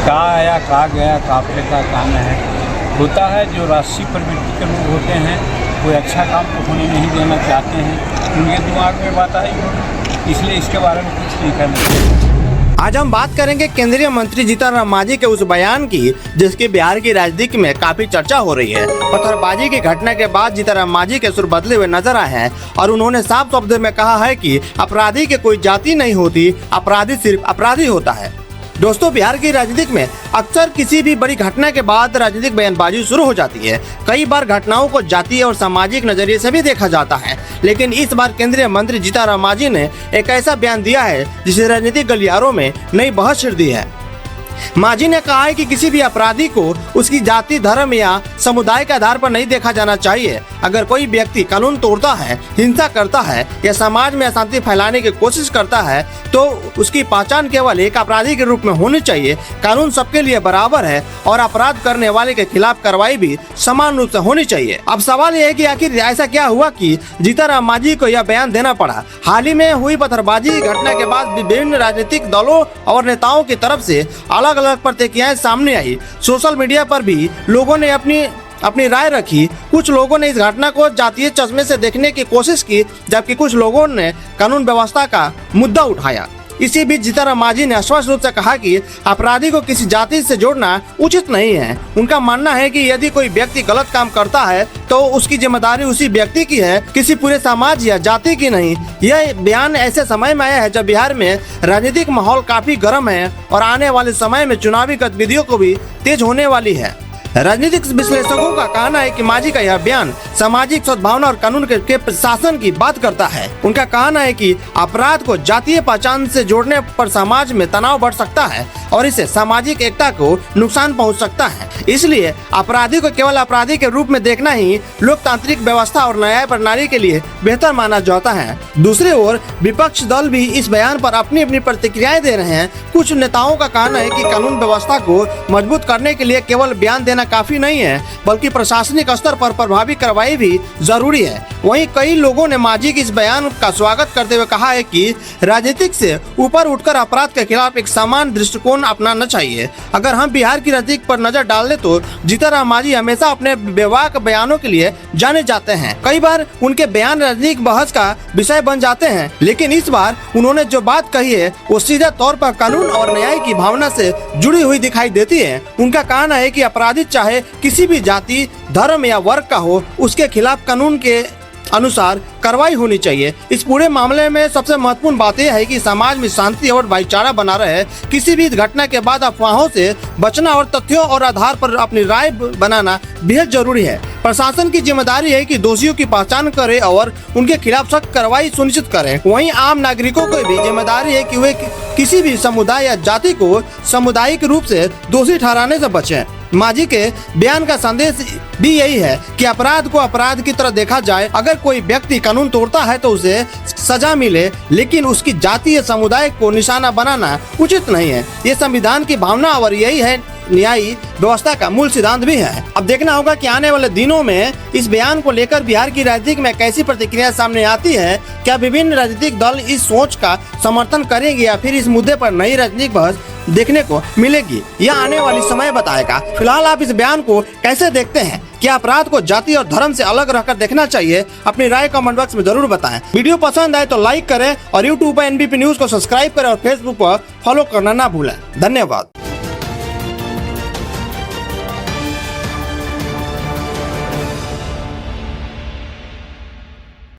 कहाँ आया कहाँ गया काफले का काम है। होता है जो राष्ट्रीय प्रवृत्ति के लोग होते हैं कोई अच्छा काम तो होने नहीं देना चाहते हैं, उनके दिमाग में बात आई होगी, इसलिए इसके बारे में कुछ नहीं कहना चाहिए। आज हम बात करेंगे केंद्रीय मंत्री जीतन मांझी के उस बयान की जिसकी बिहार की राजनीति में काफी चर्चा हो रही है। पत्थरबाजी की घटना के बाद जीतन मांझी के सुर बदले हुए नजर आए हैं और उन्होंने साफ शब्दों में कहा है कि अपराधी की कोई जाति नहीं होती, अपराधी सिर्फ अपराधी होता है। दोस्तों, बिहार की राजनीति में अक्सर किसी भी बड़ी घटना के बाद राजनीतिक बयानबाजी शुरू हो जाती है। कई बार घटनाओं को जातीय और सामाजिक नजरिए से भी देखा जाता है, लेकिन इस बार केंद्रीय मंत्री जीतन मांझी ने एक ऐसा बयान दिया है जिसे राजनीतिक गलियारों में नई बहस छिड़ दी है। मांझी ने कहा है कि किसी भी अपराधी को उसकी जाति, धर्म या समुदाय के आधार पर नहीं देखा जाना चाहिए। अगर कोई व्यक्ति कानून तोड़ता है, हिंसा करता है या समाज में अशांति फैलाने की कोशिश करता है तो उसकी पहचान केवल एक अपराधी के रूप में होनी चाहिए। कानून सबके लिए बराबर है और अपराध करने वाले के खिलाफ कार्रवाई भी समान रूप से होनी चाहिए। अब सवाल यह है कि आखिर ऐसा क्या हुआ कि जीतन मांझी को यह बयान देना पड़ा। हाल ही में हुई पत्थरबाजी घटना के बाद विभिन्न राजनीतिक दलों और नेताओं की तरफ से अलग अलग प्रतिक्रियाएं सामने आई। सोशल मीडिया पर भी लोगों ने अपनी राय रखी। कुछ लोगों ने इस घटना को जातीय चश्मे से देखने की कोशिश की, जबकि कुछ लोगों ने कानून व्यवस्था का मुद्दा उठाया। इसी बीच जीतन मांझी ने स्पष्ट रूप से कहा कि अपराधी को किसी जाति से जोड़ना उचित नहीं है। उनका मानना है कि यदि कोई व्यक्ति गलत काम करता है तो उसकी जिम्मेदारी उसी व्यक्ति की है, किसी पूरे समाज या जाति की नहीं। यह बयान ऐसे समय में आया है जब बिहार में राजनीतिक माहौल काफी गर्म है और आने वाले समय में चुनावी गतिविधियों को भी तेज होने वाली है। राजनीतिक विश्लेषकों का कहना है कि मांझी का यह बयान सामाजिक सद्भावना और कानून के प्रशासन की बात करता है। उनका कहना है कि अपराध को जातीय पहचान से जोड़ने पर समाज में तनाव बढ़ सकता है और इससे सामाजिक एकता को नुकसान पहुंच सकता है। इसलिए अपराधी को केवल अपराधी के रूप में देखना ही लोकतांत्रिक व्यवस्था और न्याय प्रणाली के लिए बेहतर माना जाता है। दूसरी ओर विपक्ष दल भी इस बयान पर अपनी अपनी प्रतिक्रियाएं दे रहे हैं। कुछ नेताओं का कहना है कि कानून व्यवस्था को मजबूत करने के लिए केवल बयान देना काफी नहीं है, बल्कि प्रशासनिक स्तर पर प्रभावी कार्रवाई भी जरूरी है। वहीं कई लोगों ने मांझी के इस बयान का स्वागत करते हुए कहा है कि राजनीतिक से ऊपर उठकर अपराध के खिलाफ एक समान दृष्टिकोण अपनाना चाहिए। अगर हम बिहार की राजनीति पर नजर डाल ले तो जीतन मांझी हमेशा अपने बेबाक बयानों के लिए जाने जाते हैं। कई बार उनके बयान राजनीतिक बहस का विषय बन जाते हैं, लेकिन इस बार उन्होंने जो बात कही है वो सीधे तौर पर कानून और न्याय की भावना से जुड़ी हुई दिखाई देती है। उनका कहना है कि अपराधी चाहे किसी भी जाति, धर्म या वर्ग का हो, उसके खिलाफ कानून के अनुसार कार्रवाई होनी चाहिए। इस पूरे मामले में सबसे महत्वपूर्ण बात यह है कि समाज में शांति और भाईचारा बना रहे। किसी भी घटना के बाद अफवाहों से बचना और तथ्यों और आधार पर अपनी राय बनाना बेहद जरूरी है। प्रशासन की जिम्मेदारी है कि दोषियों की पहचान करे और उनके खिलाफ सख्त कार्रवाई सुनिश्चित करें। वहीं आम नागरिकों को भी जिम्मेदारी है कि वे किसी भी समुदाय या जाति को सामुदायिक रूप से दोषी ठहराने से बचें। मांझी के बयान का संदेश भी यही है कि अपराध को अपराध की तरह देखा जाए। अगर कोई व्यक्ति कानून तोड़ता है तो उसे सजा मिले, लेकिन उसकी जाति या समुदाय को निशाना बनाना उचित नहीं है। ये संविधान की भावना और यही है न्यायिक व्यवस्था का मूल सिद्धांत भी है। अब देखना होगा कि आने वाले दिनों में इस बयान को लेकर बिहार की राजनीति में कैसी प्रतिक्रिया सामने आती है। क्या विभिन्न राजनीतिक दल इस सोच का समर्थन करेंगे या फिर इस मुद्दे पर नई राजनीतिक बहस देखने को मिलेगी, यह आने वाली समय बताएगा। फिलहाल आप इस बयान को कैसे देखते हैं? क्या अपराध को जाति और धर्म से अलग रहकर देखना चाहिए? अपनी राय कमेंट बॉक्स में जरूर बताएं। वीडियो पसंद आए तो लाइक करें और यूट्यूब पर NBP न्यूज को सब्सक्राइब करें और फेसबुक पर फॉलो करना ना भूलें। धन्यवाद।